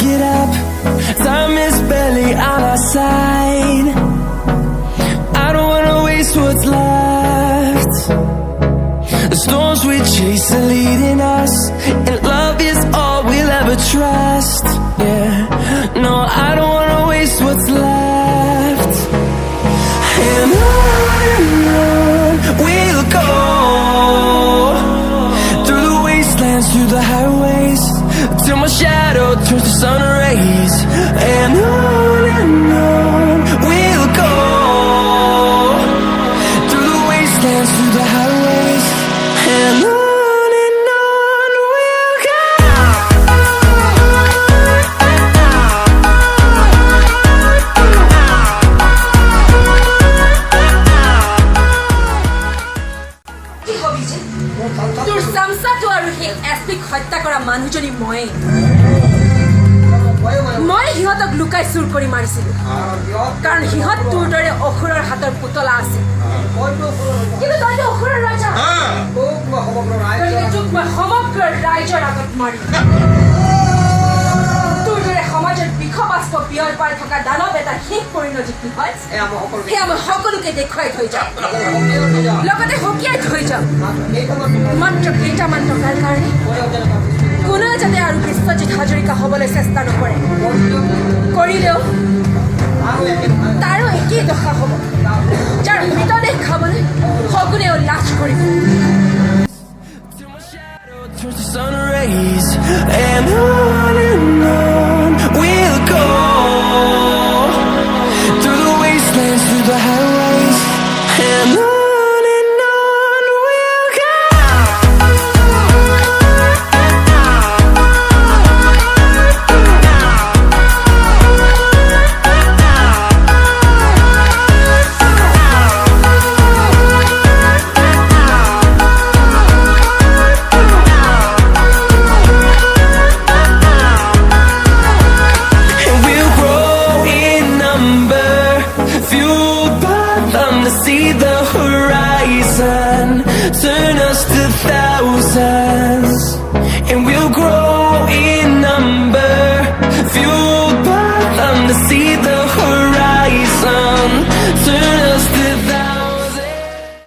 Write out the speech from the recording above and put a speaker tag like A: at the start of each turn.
A: get up. Time is barely on our side. I don't wanna waste what's left. The storms we chase are leading us, and love is all we'll ever trust. Yeah, no, I don't wanna waste what's left. And on we'll go, through the wastelands, through the highways, till my shadow turns to sun rays. And on we'll go, through the wastelands, through the highways, and on we'll go.
B: তোৰ চামচাটো আৰু সেই এছপিক হত্যা কৰা মানুহজনী মই সিহঁতক লুকাই চুৰ কৰি মাৰিছিলোঁ, কাৰণ সিহঁত তোৰ দৰে অসুৰৰ হাতৰ পুতলা আছিল। কিন্তু তইতো অসুৰৰ ৰজা, তোক মই সমগ্ৰ ৰাইজৰ আগত মাৰিম। তোৰ দৰে সমাজত বিষবাস্প বিয়ৰ পাই থকা দানৱ এটা শেষ পৰিণতি কি হয় সেয়া মই সকলোকে দেখুৱাই থৈ যাম, লগতে সকীয়াই থৈ যাম। মাত্ৰ কেইটামান টকাৰ কাৰণে কোনেও যাতে আৰু বিশ্বজিৎ হাজৰিকা হ'বলৈ চেষ্টা নকৰে, কৰিলেও তাৰো একেই দশা হ'ব, যাৰ মৃতদেহ খাবলৈ সকলোৱেও লাজ কৰিব।
A: Turns to sun rays, and on we'll go, through the wastelands, through the highways, and on we'll go. See the horizon, turn us to thousands, and we'll grow.